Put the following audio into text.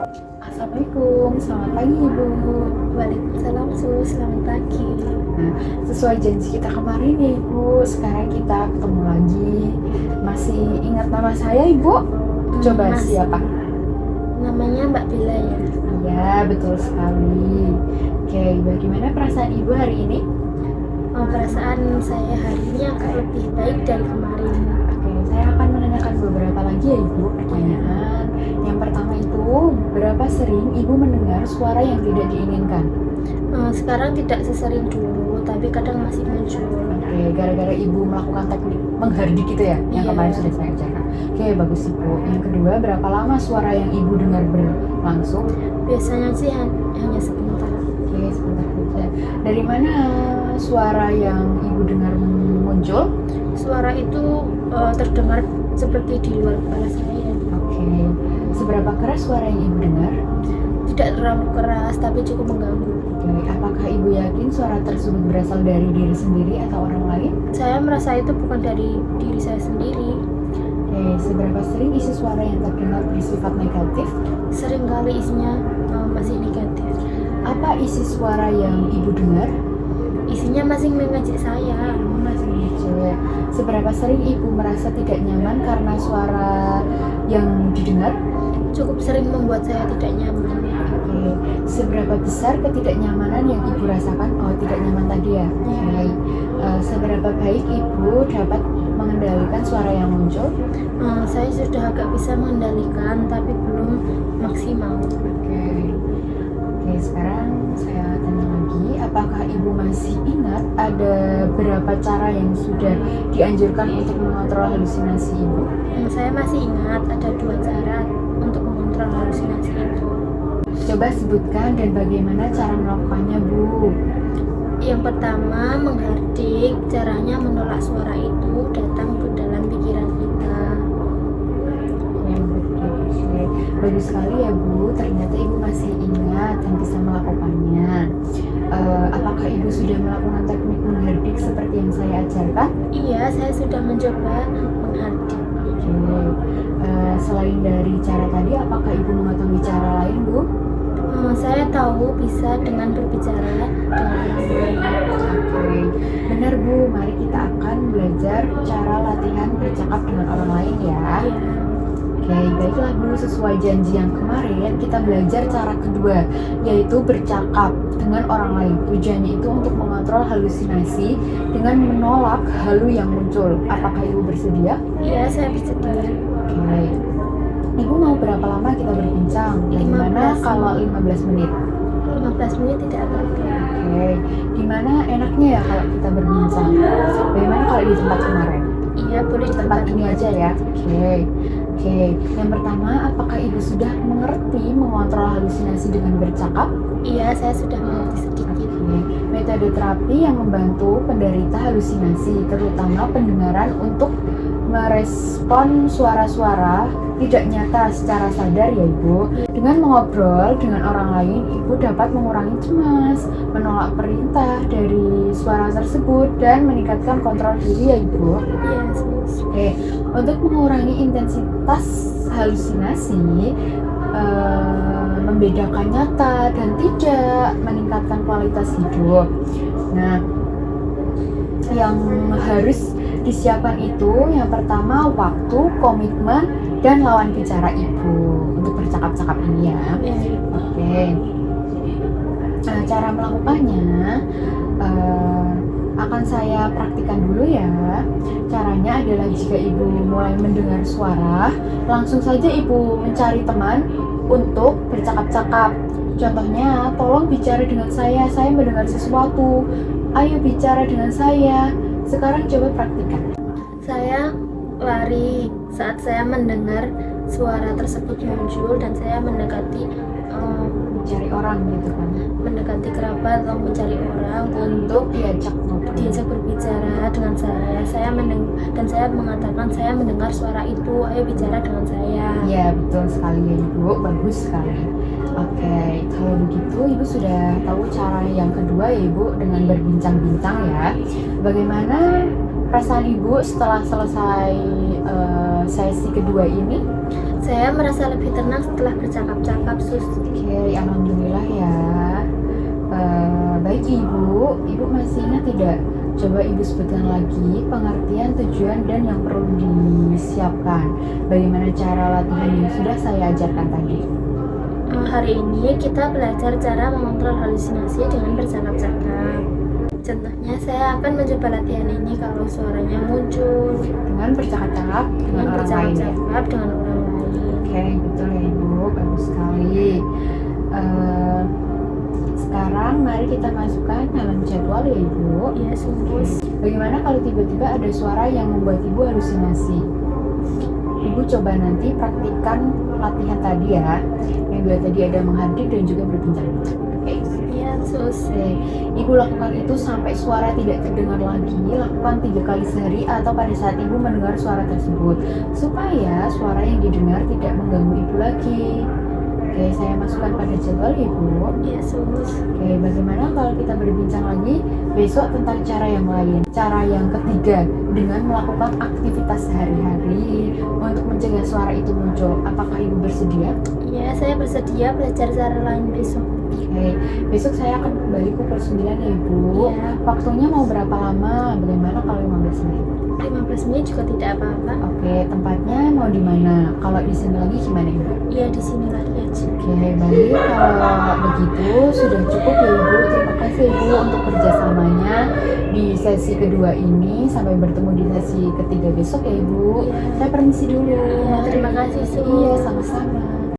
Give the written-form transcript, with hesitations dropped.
Assalamualaikum, selamat pagi Ibu. Waalaikumsalam, selamat pagi. Nah, sesuai janji kita kemarin ya Ibu, sekarang kita ketemu lagi. Masih ingat nama saya Ibu? Coba siapa? Namanya Mbak Bella ya? Iya, betul sekali. Oke, bagaimana perasaan Ibu hari ini? Perasaan saya hari ini agak lebih baik dari kemarin. Oke, saya akan menanyakan beberapa lagi ya Ibu pertanyaan. Yang pertama itu, berapa sering Ibu mendengar suara yang tidak diinginkan? Sekarang tidak sesering dulu, tapi kadang masih muncul. Oke, gara-gara Ibu melakukan teknik menghardik gitu ya, yang Iya. kemarin sudah saya ajarkan. Oke, bagus Ibu. Yang kedua, berapa lama suara yang Ibu dengar berlangsung? Biasanya sih hanya sebentar. Oke, sebentar saja. Dari mana suara yang Ibu dengar muncul? Suara itu terdengar seperti di luar kepala saya. Oke, seberapa keras suara yang Ibu dengar? Tidak terlalu keras, tapi cukup mengganggu. Oke, apakah Ibu yakin suara tersebut berasal dari diri sendiri atau orang lain? Saya merasa itu bukan dari diri saya sendiri. Oke, seberapa sering isi suara yang terdengar bersifat negatif? Seringkali isinya masih negatif. Apa isi suara yang Ibu dengar? Isinya masih mengejek saya. Masih ngecek. Seberapa sering Ibu merasa tidak nyaman karena suara yang didengar? Cukup sering membuat saya tidak nyaman. Oke. Seberapa besar ketidaknyamanan yang Ibu rasakan? Oh, tidak nyaman tadi ya? Oke. Seberapa baik Ibu dapat mengendalikan suara yang muncul? Saya sudah agak bisa mengendalikan, tapi belum maksimal. Oke. Oke, sekarang saya tanya lagi, apakah Ibu masih ingat ada berapa cara yang sudah dianjurkan untuk mengontrol halusinasi Ibu? Saya masih ingat ada 2 cara untuk mengontrol halusinasi itu. Coba sebutkan dan bagaimana cara melakukannya, Bu. Yang pertama, menghardik. Caranya menolak suara itu datang ke dalam pikiran kita. Oke. Bagus sekali ya, Bu. Ternyata Ibu masih ingat dan bisa melakukannya. Apakah Ibu sudah melakukan teknik menghardik seperti yang saya ajarkan? Iya, saya sudah mencoba menghardik. Oke. Selain dari cara tadi, apakah Ibu mengetahui cara lain, Bu? Saya tahu bisa dengan berbicara dengan orang lain. Oke, benar Bu. Mari kita akan belajar cara latihan bercakap dengan orang lain ya. Iya. Oke, baiklah Bu. Sesuai janji yang kemarin, kita belajar cara kedua, yaitu bercakap dengan orang lain. Tujuannya itu untuk mengontrol halusinasi dengan menolak halu yang muncul. Apakah Ibu bersedia? Iya, saya bersedia. Oke. Ibu mau berapa lama kita berbincang? Gimana 15 kalau 15 menit? 15 menit tidak apa-apa. Oke, gimana enaknya ya kalau kita berbincang? Bagaimana kalau di tempat kemarin? Iya, boleh di Tempat ini aja ya. Oke. Yang pertama, apakah Ibu sudah mengerti mengontrol halusinasi dengan bercakap? Iya, saya sudah mengerti sedikit. Oke. Metode terapi yang membantu penderita halusinasi, terutama pendengaran untuk merespon suara-suara tidak nyata secara sadar ya Ibu. Dengan mengobrol dengan orang lain, Ibu dapat mengurangi cemas, menolak perintah dari suara tersebut, dan meningkatkan kontrol diri ya Ibu. Iya, sis. Oke, untuk mengurangi intensitas halusinasi, membedakan nyata dan tidak, meningkatkan kualitas hidup. Nah, yang harus disiapkan itu yang pertama waktu, komitmen, dan lawan bicara Ibu untuk bercakap-cakap ini ya. Iya. Oke. Nah, cara melakukannya akan saya praktikkan dulu ya. Caranya adalah jika Ibu mulai mendengar suara, langsung saja Ibu mencari teman untuk bercakap-cakap. Contohnya, tolong bicara dengan saya mendengar sesuatu. Ayo bicara dengan saya. Sekarang coba praktikkan. Saya lari saat saya mendengar suara tersebut muncul dan saya mendekati Mencari orang gitu kan. mendekati kerabat atau mencari orang untuk Diajak ngobrol. diajak berbicara dengan saya. Dan saya mengatakan saya mendengar suara itu, ayo bicara dengan saya. Ya, betul sekali ya Ibu. Bagus sekali. Oke, kalau begitu Ibu sudah tahu cara yang kedua ya Ibu, dengan berbincang-bincang ya. Bagaimana perasaan Ibu setelah selesai sesi kedua ini? Saya merasa lebih tenang setelah bercakap-cakap, Sus. Oke, alhamdulillah ya. Baik Ibu, Ibu masih ingat tidak? Coba Ibu sebutkan lagi pengertian, tujuan, dan yang perlu disiapkan. Bagaimana cara latihan yang sudah saya ajarkan tadi? Hari ini kita belajar cara mengontrol halusinasi dengan bercakap-cakap. Contohnya, saya akan mencoba latihan ini kalau suaranya muncul Dengan bercakap-cakap dengan orang lain ya? bercakap-cakap dengan orang lain. Oke, betul ya Ibu, bagus sekali. Sekarang mari kita masukkan dalam jadwal ya Ibu. Ya, sungguh. Bagaimana kalau tiba-tiba ada suara yang membuat Ibu halusinasi? Ibu coba nanti praktikkan latihan tadi ya. Yang dua tadi ada menghadir dan juga berbincang. Oke. Ya, Sus. Oke. Ibu lakukan itu sampai suara tidak terdengar lagi. Lakukan 3 kali sehari atau pada saat Ibu mendengar suara tersebut, supaya suara yang didengar tidak mengganggu Ibu lagi. Oke, saya masukkan pada jadwal Ibu. Ya, Sus. Oke, bagaimana kalau kita berbincang lagi besok tentang cara yang lain? Cara yang ketiga, dengan melakukan aktivitas sehari-hari untuk mencegah suara itu muncul. Apakah Ibu bersedia? Ya, saya bersedia belajar cara lain besok. Oke, besok saya akan kembali pukul 9 ya Ibu. Ya. Waktunya mau berapa lama? Bagaimana kalau 15 menit? 15 menit juga tidak apa-apa. Oke, tempatnya mau di mana? Kalau di sini lagi gimana Ibu? Ya, di sini lagi aja. Oke, baik. Kalau begitu sudah cukup ya Ibu. Terima kasih Ibu untuk kerjasamanya di sesi kedua ini. Sampai bertemu di sesi ketiga besok ya Ibu. Iya. Saya permisi dulu. Iya, terima kasih, Sus. Iya, sama-sama.